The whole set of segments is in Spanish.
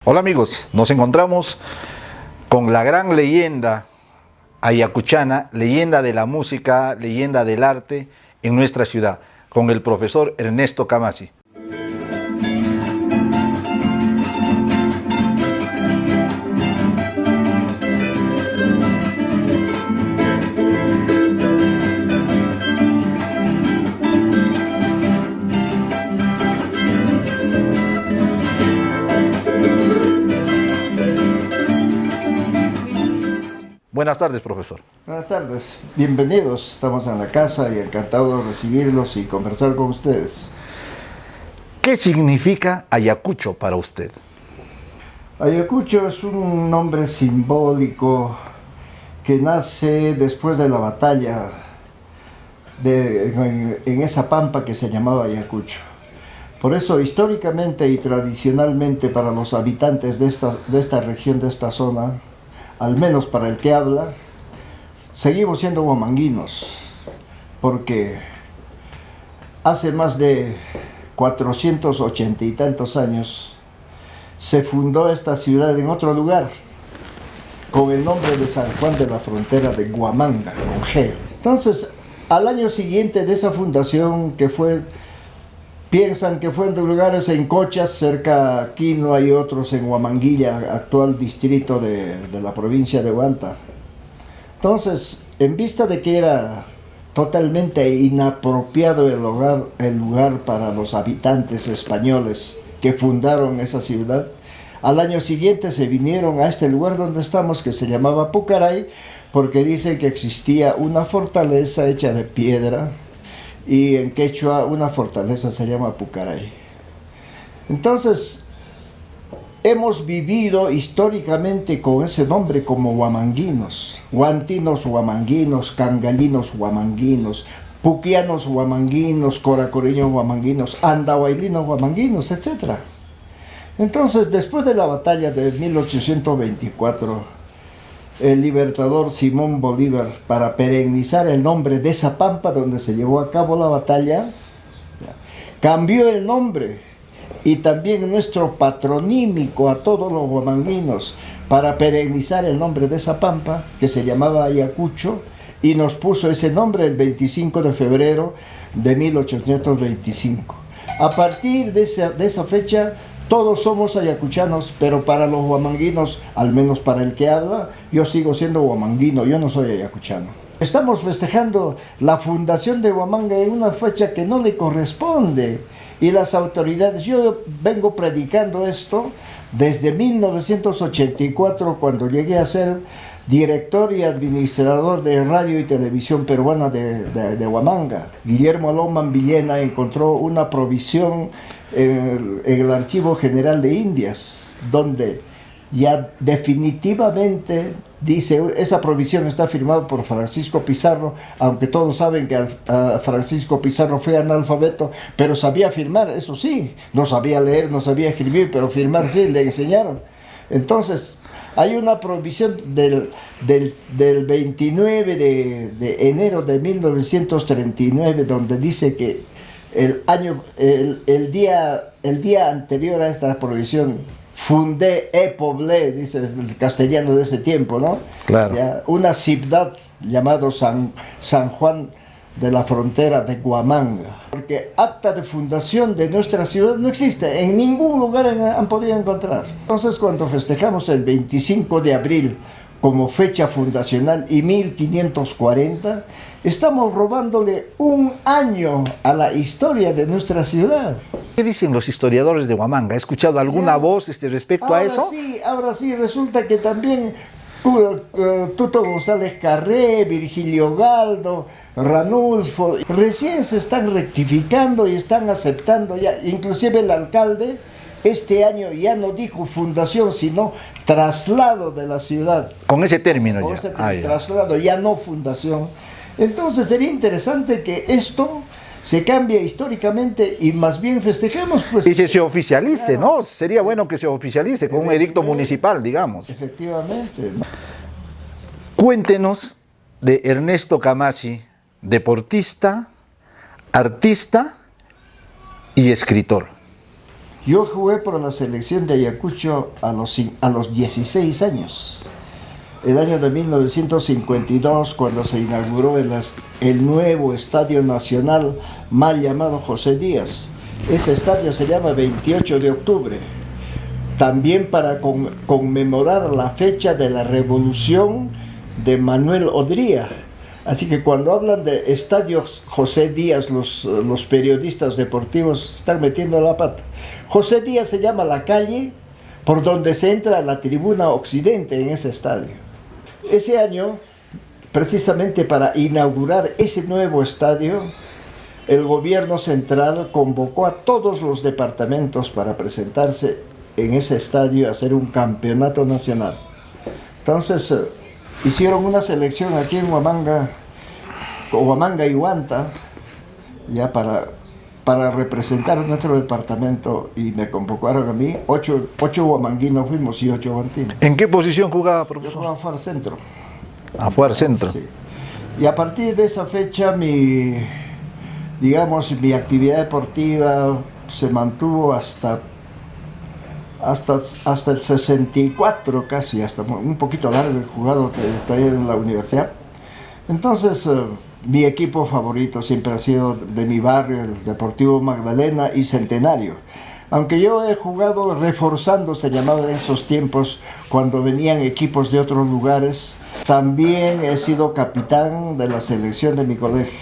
Hola amigos, nos encontramos con la gran leyenda ayacuchana, leyenda de la música, leyenda del arte en nuestra ciudad, con el profesor Ernesto Camasi. Buenas tardes, profesor. Buenas tardes, bienvenidos, estamos en la casa y encantado de recibirlos y conversar con ustedes. ¿Qué significa Ayacucho para usted? Ayacucho es un nombre simbólico que nace después de la batalla en esa pampa que se llamaba Ayacucho. Por eso históricamente y tradicionalmente para los habitantes de esta región, de esta zona, al menos para el que habla, seguimos siendo huamanguinos, porque hace más de 480 y tantos años se fundó esta ciudad en otro lugar, con el nombre de San Juan de la Frontera de Huamanga, con G. Entonces, al año siguiente de esa fundación, piensan que fue en lugares en Cochas, cerca de Quino, hay otros en Huamanguilla, actual distrito de la provincia de Huanta. Entonces, en vista de que era totalmente inapropiado el lugar para los habitantes españoles que fundaron esa ciudad, al año siguiente se vinieron a este lugar donde estamos, que se llamaba Pucaray, porque dicen que existía una fortaleza hecha de piedra, y en quechua una fortaleza se llama Pucaray. Entonces, hemos vivido históricamente con ese nombre como huamanguinos, huantinos huamanguinos, cangalinos huamanguinos, puquianos huamanguinos, coracoreños huamanguinos, andahuaylinos huamanguinos, etc. Entonces, después de la batalla de 1824, el libertador Simón Bolívar, para perennizar el nombre de esa pampa donde se llevó a cabo la batalla, cambió el nombre y también nuestro patronímico a todos los huamanguinos para perennizar el nombre de esa pampa, que se llamaba Ayacucho, y nos puso ese nombre el 25 de febrero de 1825. A partir de esa fecha, todos somos ayacuchanos, pero para los huamanguinos, al menos para el que habla, yo sigo siendo huamanguino, yo no soy ayacuchano. Estamos festejando la fundación de Huamanga en una fecha que no le corresponde. Y las autoridades, yo vengo predicando esto desde 1984, cuando llegué a ser director y administrador de radio y televisión peruana de Huamanga. Guillermo Loman Villena encontró una provisión en el Archivo General de Indias, donde ya definitivamente dice, esa provisión está firmada por Francisco Pizarro, aunque todos saben que Francisco Pizarro fue analfabeto, pero sabía firmar, eso sí, no sabía leer, no sabía escribir, pero firmar sí, le enseñaron. Entonces, hay una provisión del 29 de enero de 1939, donde dice que el día anterior a esta provisión, fundé e poblé, dice el castellano de ese tiempo, ¿no? Claro. Ya, una ciudad llamada San Juan de la Frontera de Huamanga. Porque acta de fundación de nuestra ciudad no existe, en ningún lugar han podido encontrar. Entonces, cuando festejamos el 25 de abril como fecha fundacional y 1540, estamos robándole un año a la historia de nuestra ciudad. ¿Qué dicen los historiadores de Huamanga? ¿Ha escuchado alguna voz respecto a eso? Ahora sí, resulta que también Tuto González Carré, Virgilio Galdo, Ranulfo, recién se están rectificando y están aceptando ya, inclusive el alcalde este año ya no dijo fundación, sino traslado de la ciudad. Con ese término ya. Traslado, ya no fundación. Entonces sería interesante que esto se cambie históricamente y más bien festejemos, pues. Y se oficialice, claro, ¿no? Sería bueno que se oficialice con un edicto municipal, digamos. Efectivamente. Cuéntenos de Ernesto Camasi, deportista, artista y escritor. Yo jugué por la selección de Ayacucho a los 16 años. El año de 1952, cuando se inauguró el nuevo Estadio Nacional, mal llamado José Díaz. Ese estadio se llama 28 de octubre, también para conmemorar la fecha de la revolución de Manuel Odría. Así que cuando hablan de Estadio José Díaz, los periodistas deportivos están metiendo la pata. José Díaz se llama la calle por donde se entra a la tribuna occidente en ese estadio. Ese año, precisamente para inaugurar ese nuevo estadio, el gobierno central convocó a todos los departamentos para presentarse en ese estadio a hacer un campeonato nacional. Entonces, hicieron una selección aquí en Huamanga y Huanta, ya para representar a nuestro departamento, y me convocaron a mí. Ocho huamanguinos fuimos y 8 huantinos. ¿En qué posición jugaba, Yo profesor? jugaba fuera centro. A fuera centro. Sí. Y a partir de esa fecha mi actividad deportiva se mantuvo hasta el 64 casi, hasta un poquito largo. He jugado todavía en la universidad. Entonces, mi equipo favorito siempre ha sido de mi barrio, el Deportivo Magdalena y Centenario. Aunque yo he jugado reforzando, se llamaba en esos tiempos, cuando venían equipos de otros lugares. También he sido capitán de la selección de mi colegio.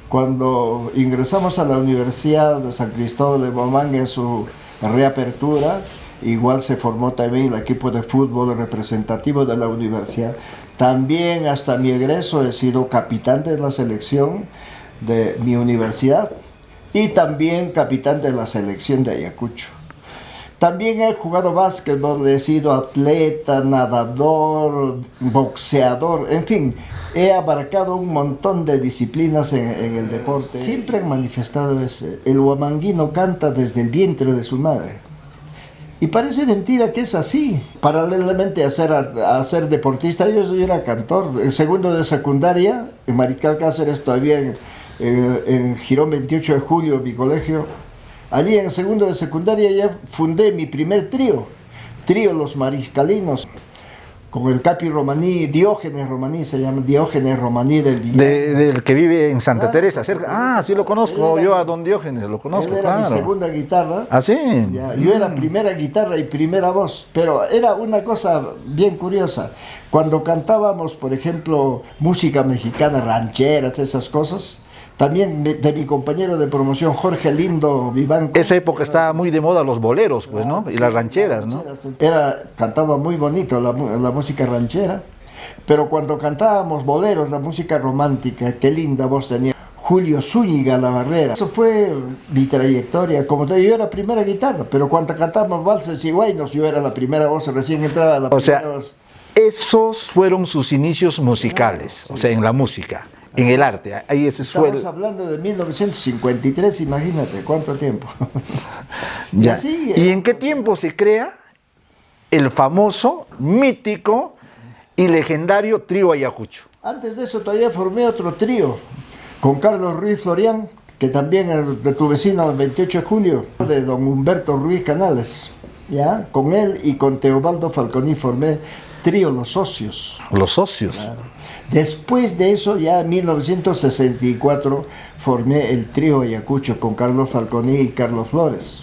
Cuando ingresamos a la Universidad de San Cristóbal de Huamanga en su reapertura, igual se formó también el equipo de fútbol representativo de la universidad. También hasta mi egreso he sido capitán de la selección de mi universidad y también capitán de la selección de Ayacucho. También he jugado básquetbol, he sido atleta, nadador, boxeador, en fin, he abarcado un montón de disciplinas en el deporte. Siempre han manifestado el huamanguino canta desde el vientre de su madre. Y parece mentira que es así. Paralelamente a ser deportista, yo era cantor. En segundo de secundaria, en Mariscal Cáceres, todavía en Girón 28 de Julio, mi colegio. Allí en segundo de secundaria ya fundé mi primer trío Los Mariscalinos, con el Capi Romaní, Diógenes Romaní, se llama Diógenes Romaní del Villar. Del que vive en Santa Teresa, cerca. Ah, sí lo conozco, yo a don Diógenes lo conozco, él era claro. mi segunda guitarra. ¿Ah, sí? Ya, yo era primera guitarra y primera voz, pero era una cosa bien curiosa. Cuando cantábamos, por ejemplo, música mexicana, rancheras, esas cosas, también de mi compañero de promoción, Jorge Lindo Vivanco. Esa época estaba muy de moda los boleros, pues, ¿no? Y las rancheras, ¿no? Cantaba muy bonito la música ranchera, pero cuando cantábamos boleros, la música romántica, qué linda voz tenía Julio Zúñiga La Barrera. Eso fue mi trayectoria. Como te digo, yo era primera guitarra, pero cuando cantábamos valses y guainos, yo era la primera voz, recién entraba la primera voz. Esos fueron sus inicios musicales, sí. O sea, en la música. En el arte, ahí ese suelo. Estamos hablando de 1953, imagínate, ¿cuánto tiempo? Ya. ¿Y en qué tiempo se crea el famoso, mítico y legendario trío Ayacucho? Antes de eso todavía formé otro trío, con Carlos Ruiz Florián, que también es de tu vecino, el 28 de julio, de don Humberto Ruiz Canales. ¿Ya? Con él y con Teobaldo Falconi formé trío Los Socios. Los Socios. Claro. Después de eso, ya en 1964, formé el trío Ayacucho con Carlos Falconi y Carlos Flores.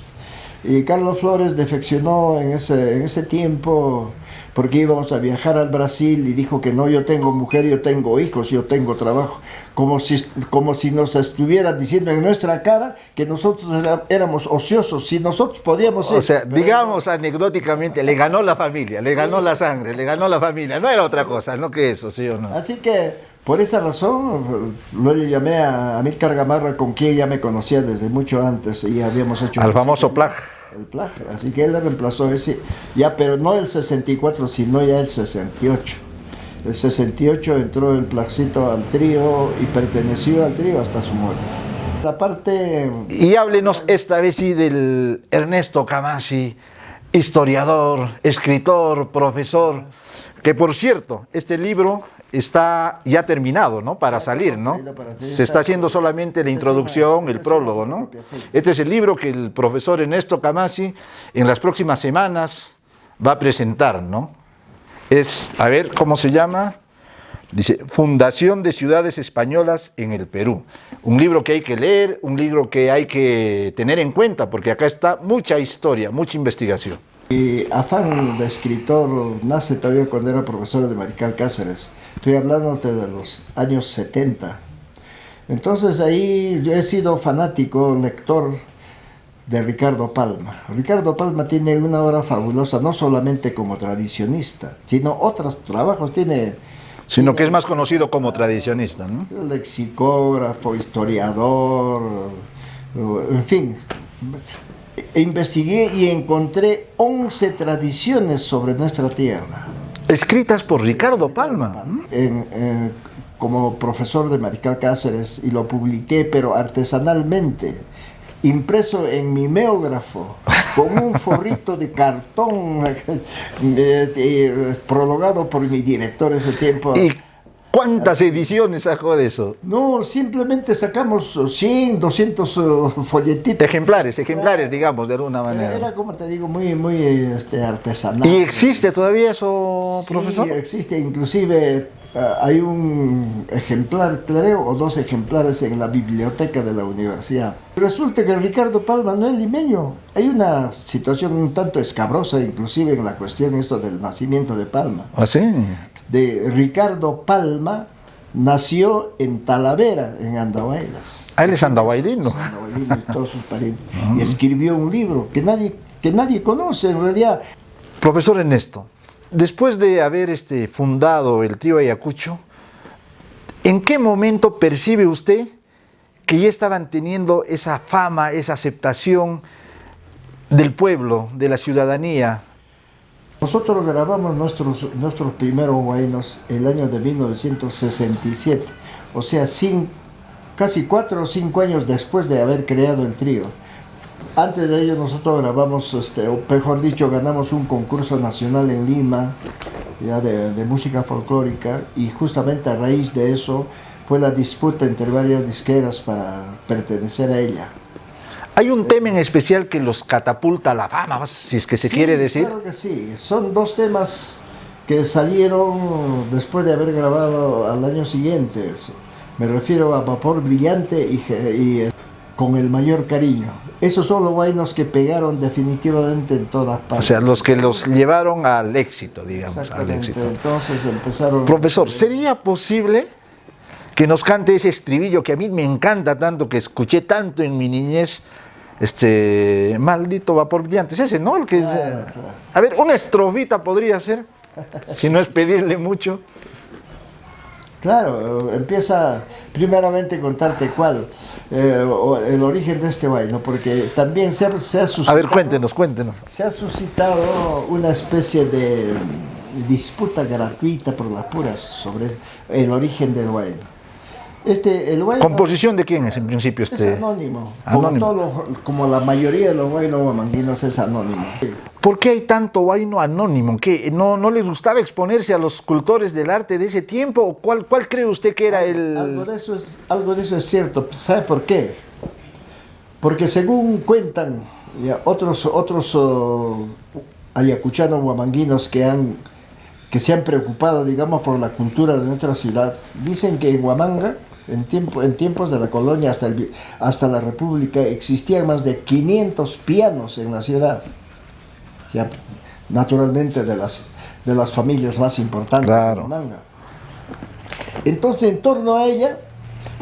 Y Carlos Flores defeccionó en ese tiempo porque íbamos a viajar al Brasil y dijo que no, yo tengo mujer, yo tengo hijos, yo tengo trabajo. Como si nos estuviera diciendo en nuestra cara que nosotros éramos ociosos, si nosotros podíamos... O sea, digamos anecdóticamente, le ganó la familia, le ganó la sangre, le ganó la familia, no era otra cosa, no que eso, ¿sí o no? Así que, por esa razón, lo llamé a Amílcar Gamarra, con quien ya me conocía desde mucho antes, y habíamos hecho... Al famoso Plag. El Plag, así que él le reemplazó ese, ya, pero no el 64, sino ya el 68. El 68 entró el Plagcito al trío y perteneció al trío hasta su muerte. La parte... Y háblenos esta vez sí del Ernesto Camasi, historiador, escritor, profesor, que por cierto, este libro está ya terminado, ¿no? Para salir, ¿no? Se está haciendo solamente la introducción, el prólogo, ¿no? Este es el libro que el profesor Ernesto Camasi en las próximas semanas va a presentar, ¿no? Es, a ver, ¿cómo se llama? Dice, Fundación de Ciudades Españolas en el Perú. Un libro que hay que leer, un libro que hay que tener en cuenta, porque acá está mucha historia, mucha investigación. Mi afán de escritor nace todavía cuando era profesor de Marical Cáceres. Estoy hablando de los años 70. Entonces ahí yo he sido fanático, lector de Ricardo Palma. Ricardo Palma tiene una obra fabulosa, no solamente como tradicionista, sino otros trabajos tiene. Sino que es más conocido como tradicionista, ¿no? Lexicógrafo, historiador, en fin. Investigué y encontré 11 tradiciones sobre nuestra tierra. Escritas por Ricardo Palma. Como profesor de Marical Cáceres, y lo publiqué, pero artesanalmente, impreso en mimeógrafo, con un forrito de cartón, prologado por mi director ese tiempo. ¿Y cuántas ediciones sacó de eso? No, simplemente sacamos 100, 200 folletitos. Ejemplares, digamos, de alguna manera. Era, como te digo, muy artesanal. ¿Y existe todavía eso, profesor? Sí, existe, inclusive hay un ejemplar, creo, o 2 ejemplares en la biblioteca de la universidad. Resulta que Ricardo Palma no es limeño. Hay una situación un tanto escabrosa, inclusive en la cuestión esto del nacimiento de Palma. ¿Ah, sí? De Ricardo Palma nació en Talavera, en Andahuaylas. Ah, él es andahuaylino. Andahuaylino y todos sus parientes. Y escribió un libro que nadie conoce en realidad. Profesor Ernesto, después de haber fundado el Trío Ayacucho, ¿en qué momento percibe usted que ya estaban teniendo esa fama, esa aceptación del pueblo, de la ciudadanía? Nosotros grabamos nuestros primeros huaynos el año de 1967, o sea, casi 4 o 5 años después de haber creado el trío. Antes de ello nosotros grabamos, o mejor dicho, ganamos un concurso nacional en Lima, ya de música folclórica, y justamente a raíz de eso fue la disputa entre varias disqueras para pertenecer a ella. ¿Hay un tema en especial que los catapulta a la fama, si es que se quiere decir? Claro que sí, son 2 temas que salieron después de haber grabado al año siguiente. Me refiero a Vapor Brillante y Con el Mayor Cariño. Esos son los huaynos que pegaron definitivamente en todas partes. O sea, los que los llevaron al éxito, digamos, al éxito. Entonces empezaron... Profesor, ¿sería posible que nos cante ese estribillo que a mí me encanta tanto, que escuché tanto en mi niñez? Maldito vapor brillante, es ese, ¿no? El que claro. A ver, una estrofita podría ser, si no es pedirle mucho. Claro, empieza primeramente a contarte cuál, el origen de este huayno, porque también se ha suscitado... A ver, cuéntenos. Se ha suscitado una especie de disputa gratuita por las puras sobre el origen del huayno. El huayno ¿Composición de quién es en principio es anónimo. Anónimo. Como la mayoría de los huaynos huamanguinos es anónimo. ¿Por qué hay tanto huayno anónimo? ¿Qué, no les gustaba exponerse a los cultores del arte de ese tiempo? ¿O cuál cree usted que era el...? Algo de eso es cierto. ¿Sabe por qué? Porque según cuentan otros ayacuchanos huamanguinos que se han preocupado, digamos, por la cultura de nuestra ciudad, dicen que en Huamanga, en tiempos de la colonia hasta la República, existían más de 500 pianos en la ciudad. Ya, naturalmente de las familias más importantes claro. de Huamanga. Entonces, en torno a ella,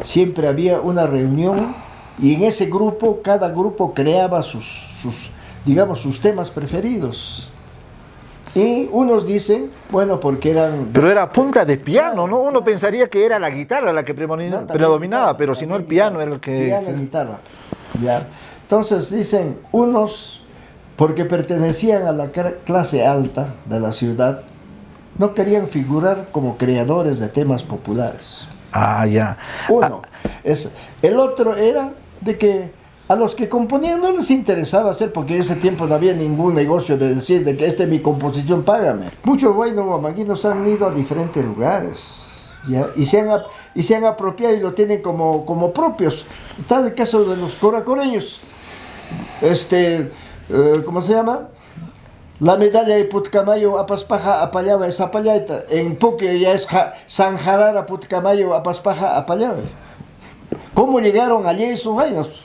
siempre había una reunión, y en ese grupo, cada grupo creaba sus temas preferidos. Y unos dicen, bueno, porque eran... Pero era punta de piano, ¿no? Uno pensaría que era la guitarra la que predominaba, pero si no el piano era el que... Piano y guitarra, ¿ya? Entonces dicen, unos, porque pertenecían a la clase alta de la ciudad, no querían figurar como creadores de temas populares. Ah, ya. Uno. El otro era de que a los que componían no les interesaba hacer, porque en ese tiempo no había ningún negocio de decir de que esta es mi composición, págame. Muchos huaynos huamanguinos han ido a diferentes lugares. ¿ya? Y se han apropiado y lo tienen como propios. Está el caso de los coracoreños. ¿Cómo se llama? La medalla de Putumayo, Apaspaja, Apayaba, es Apayaita. En Puque ya es San Jarara, Putumayo, Apaspaja, Apayaba. ¿Cómo llegaron allí esos años?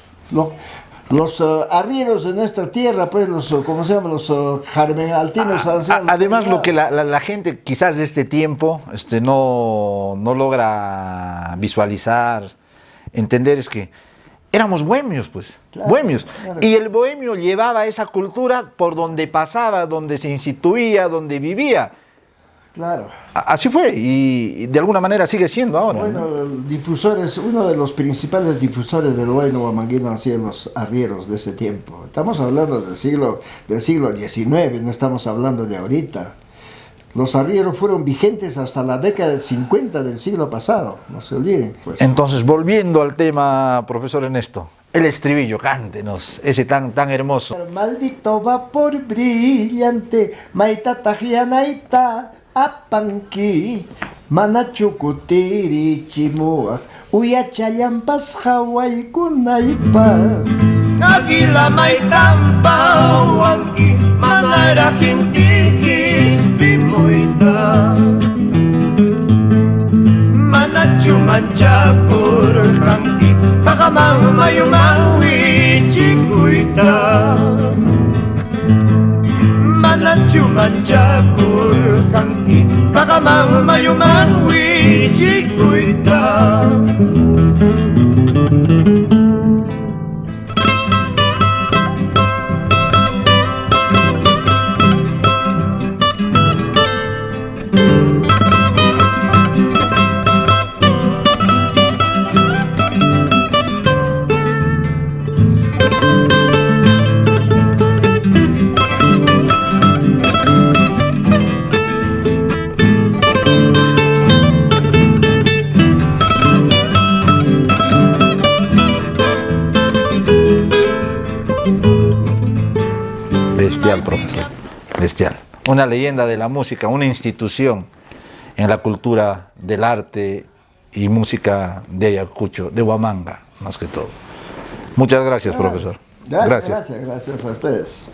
Los arrieros de nuestra tierra, pues, ¿cómo se llama? Los jarmenaltinos. Además, lo que la gente quizás de este tiempo no logra visualizar, entender es que éramos bohemios, pues, claro, bohemios. Claro. Y el bohemio llevaba esa cultura por donde pasaba, donde se instituía, donde vivía. Claro. Así fue y de alguna manera sigue siendo ahora. Bueno, uno de los principales difusores del bohemio huamanguino han sido los arrieros de ese tiempo. Estamos hablando del siglo XIX, no estamos hablando de ahorita. Los arrieros fueron vigentes hasta la década del 50 del siglo pasado, no se olviden. Pues. Entonces, volviendo al tema, profesor Ernesto, el estribillo, cántenos, ese tan hermoso. El maldito vapor brillante, maita tajianaita, apanqui, manachukutiri chimua, uyachayampas Hawaii kunaipa. Nagila maitampa wangi, manara hintihis bimuita. Manachu manchapur kanki, kakamang mayumawi chikuita. Manachu manchapur kanki, kakamang mayumawi chikuita. Bestial, profesor, bestial. Una leyenda de la música, una institución en la cultura del arte y música de Ayacucho, de Huamanga, más que todo. Muchas gracias, profesor. Gracias a ustedes.